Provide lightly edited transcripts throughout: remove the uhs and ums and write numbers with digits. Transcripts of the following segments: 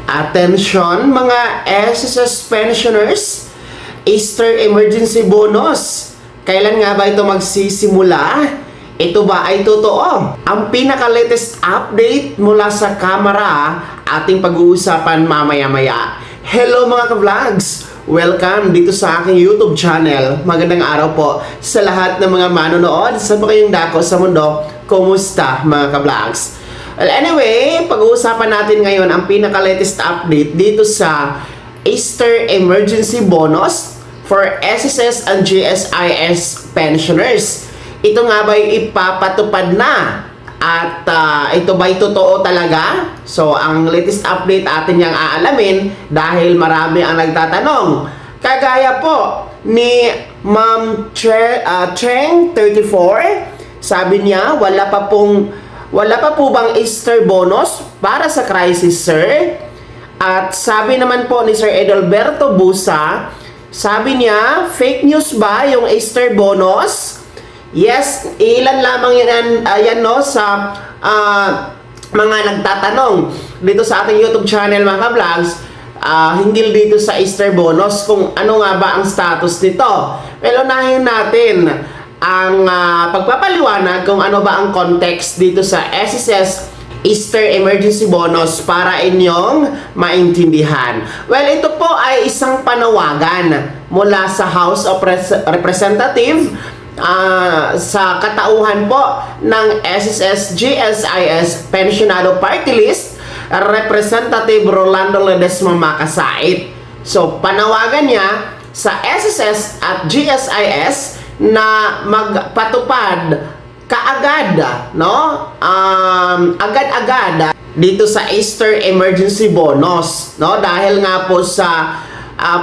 Attention mga SSS pensioners, Easter Emergency Bonus. Kailan nga ba ito magsisimula? Ito ba ay totoo? Ang pinaka-latest update mula sa kamera, ating pag-uusapan mamaya-maya. Hello mga ka-vlogs! Welcome dito sa aking YouTube channel. Magandang araw po sa lahat ng mga manonood. Saan ba kayong dako sa mundo? Kumusta mga ka-vlogs? Well, anyway, pag-uusapan natin ngayon ang pinaka-latest update dito sa Easter Emergency Bonus for SSS and GSIS pensioners. Ito nga ba'y ipapatupad na? At ito ba'y totoo talaga? So, ang latest update atin yang aalamin dahil marami ang nagtatanong. Kagaya po ni Ma'am Cheng 34, sabi niya, wala pa po bang Easter bonus para sa crisis, sir? At sabi naman po ni Sir Edalberto Busa, sabi niya, fake news ba yung Easter bonus? Yes, ilan lamang yan no, sa mga nagtatanong dito sa ating YouTube channel mga ka-vlogs, hinggil dito sa Easter bonus, kung ano nga ba ang status nito. Pero unahin natin ang pagpapaliwanag kung ano ba ang context dito sa SSS Easter Emergency Bonus para inyong maintindihan. Well, ito po ay isang panawagan mula sa House of Representatives sa katauhan po ng SSS GSIS Pensionado Party List, Representative Rolando Ledesma Makasait. So, panawagan niya sa SSS at GSIS na magpatupad kaagad, no? Agad-agad dito sa Easter Emergency Bonus, no? Dahil nga po sa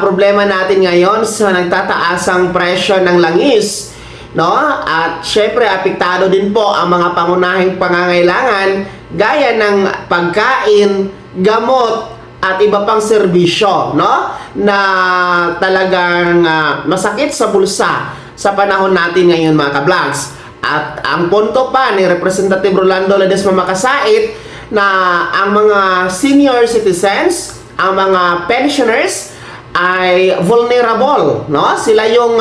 problema natin ngayon sa nagtataasang presyo ng langis, no? At syempre apektado din po ang mga pangunahing pangangailangan gaya ng pagkain, gamot at iba pang serbisyo, no? Na talagang masakit sa bulsa sa panahon natin ngayon mga ka-vlogs. At ang punto pa ni Representative Rolando Ledesma Makasait na ang mga senior citizens, ang mga pensioners ay vulnerable, no? Sila yung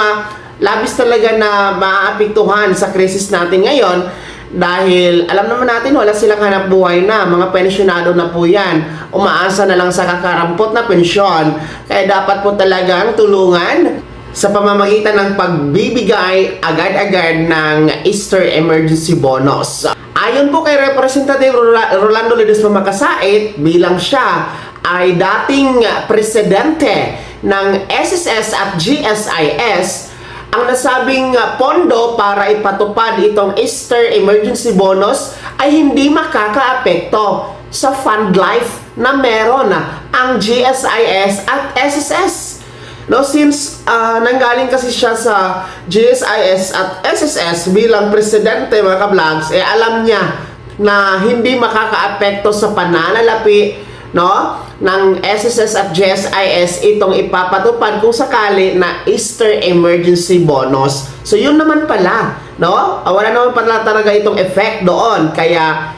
labis talaga na maapektuhan sa krisis natin ngayon dahil alam naman natin wala silang hanap buhay na, mga pensyonado na po yan, umaasa na lang sa kakarampot na pensyon, kaya dapat po talagang tulungan sa pamamagitan ng pagbibigay agad-agad ng Easter Emergency Bonus. Ayon po kay Representative Rolando Ledesma Makasait, bilang siya ay dating presidente ng SSS at GSIS, ang nasabing pondo para ipatupad itong Easter Emergency Bonus ay hindi makakaapekto sa fund life na meron ang GSIS at SSS. No, since nanggaling kasi siya sa GSIS at SSS bilang presidente mga ka-vlogs, alam niya na hindi makakaapekto sa pananalapi, no, ng SSS at GSIS itong ipapatupad kung sakali na Easter Emergency Bonus. So yun naman pala, no? Wala naman pala talaga itong effect doon, kaya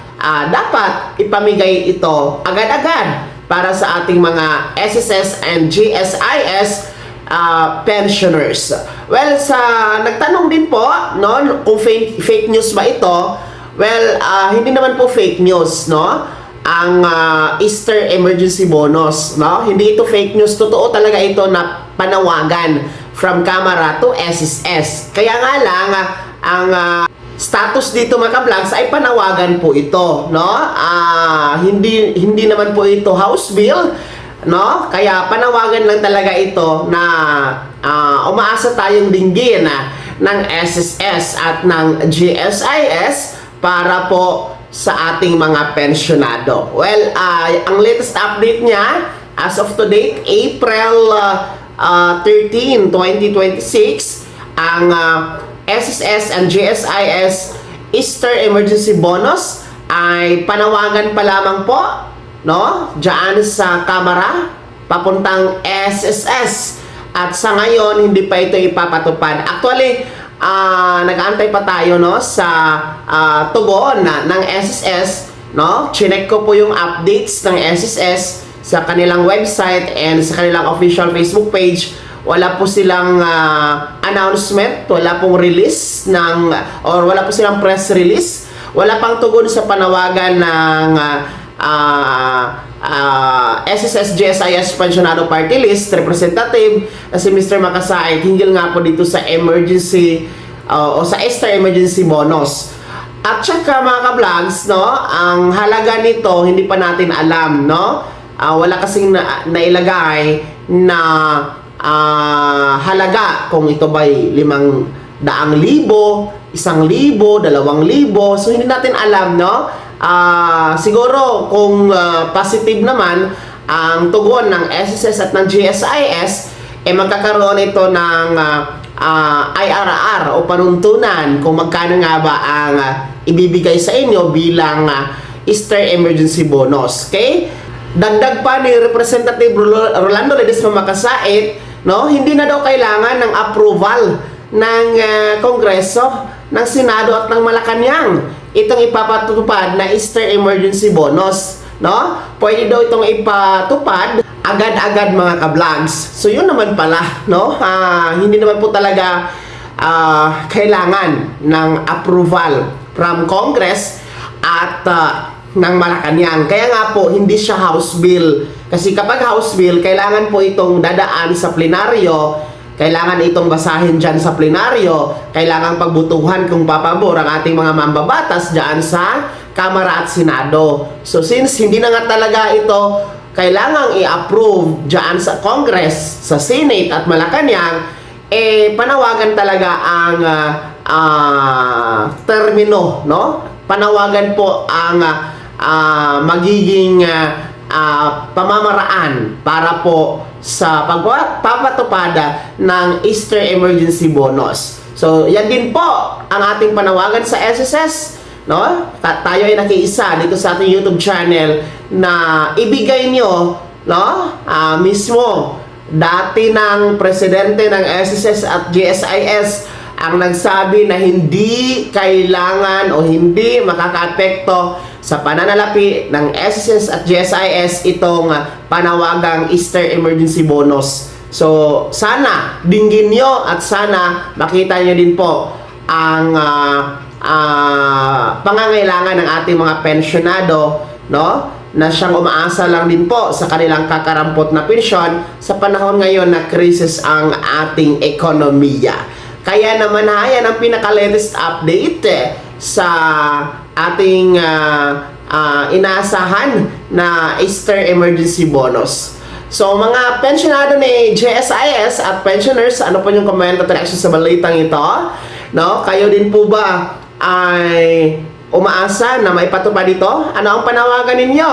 dapat ipamigay ito agad-agad para sa ating mga SSS and GSIS pensioners. Well, nagtanong din po, no, kung fake news ba ito. Well, hindi naman po fake news, no, ang Easter Emergency Bonus, no? Hindi ito fake news, totoo talaga ito na panawagan from Kamara to SSS. Kaya nga lang ang status dito mga ka-vlogs ay panawagan po ito, no? Hindi naman po ito House Bill, no? Kaya panawagan lang talaga ito na umaasa tayong dinggin ng SSS at ng GSIS para po sa ating mga pensyonado. Well, ang latest update niya as of today, April 13, 2026, ang SSS and GSIS Easter Emergency Bonus ay panawagan pa lamang po, no, diyan sa Kamara papuntang SSS, at sa ngayon hindi pa ito ipapatupad. Actually, nag-aantay pa tayo, no, sa tugon ng SSS, no? Chinek ko po yung updates ng SSS sa kanilang website and sa kanilang official Facebook page. Wala po silang announcement, wala pong release or wala po silang press release, wala pang tugon sa panawagan ng SSS GSIS Pensionado Party List representative na si Mr. Makasait hinggil nga po dito sa emergency o sa Easter emergency bonus. At saka mga ka-vlogs, no, ang halaga nito hindi pa natin alam, no? Wala kasing nailagay na halaga kung ito ba'y 500,000, 1,000, 2,000. So hindi natin alam, no? Siguro kung positive naman ang tugon ng SSS at ng GSIS, magkakaroon ito ng IRR o panuntunan kung magkano nga ba ang ibibigay sa inyo bilang Easter emergency bonus. Okay? Dagdag pa ni Representative Rolando Ledesma Makasait, no, hindi na daw kailangan ng approval ng Kongreso, ng Senado at ng Malacanang itong ipapatupad na Easter emergency bonus, no? Pwede daw itong ipatupad agad-agad mga ka-vlogs. So yun naman pala, no? Hindi naman po talaga kailangan ng approval from Congress at ng Malacanang. Kaya nga po, hindi siya House Bill. Kasi kapag House Bill, kailangan po itong dadaan sa plenaryo, kailangan itong basahin dyan sa plenaryo, kailangan pagbutuhan kung papabor ang ating mga mambabatas dyan sa Kamara at Senado. So since hindi na nga talaga ito kailangang i-approve dyan sa Congress, sa Senate at Malacanang, panawagan talaga ang termino, no? Panawagan po ang magiging pamamaraan para po sa pagpapatupad ng Easter emergency bonus. So, yan din po ang ating panawagan sa SSS, no? Tayo ay nakiisa dito sa ating YouTube channel na ibigay nyo, no? Mismo dati ng presidente ng SSS at GSIS ang nagsabi na hindi kailangan o hindi makakaapekto sa pananalapi ng SSS at GSIS itong panawagang Easter emergency bonus. So, sana dinggin nyo at sana makita nyo din po ang pangangailangan ng ating mga pensyonado, no? Na siyang umaasa lang din po sa kanilang kakarampot na pensyon sa panahon ngayon na krisis ang ating ekonomiya. Kaya naman yan ang pinaka-latest update sa ating inaasahan na Easter emergency bonus. So mga pensionado ni GSIS at pensioners, ano po yung comment at reaction sa balitang ito? No? Kayo din po ba ay umaasa na maipatupad ito? Ano ang panawagan ninyo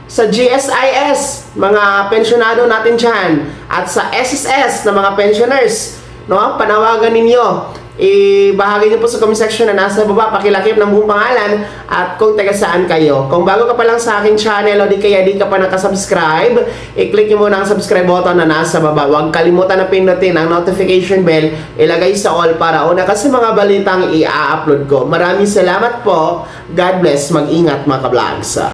sa GSIS, mga pensionado natin dyan, at sa SSS na mga pensioners? No? Panawagan ninyo. Ibahagi niyo po sa comment section na nasa baba, pakilakip ng buong pangalan at kung taga saan kayo. Kung bago ka pa lang sa aking channel o di ka pa nakasubscribe, i-click niyo muna ang subscribe button na nasa baba. Huwag kalimutan na pindutin ang notification bell, ilagay sa all para una kasi mga balitang i-upload ko. Maraming salamat po. God bless. Mag-ingat mga ka-vlogs.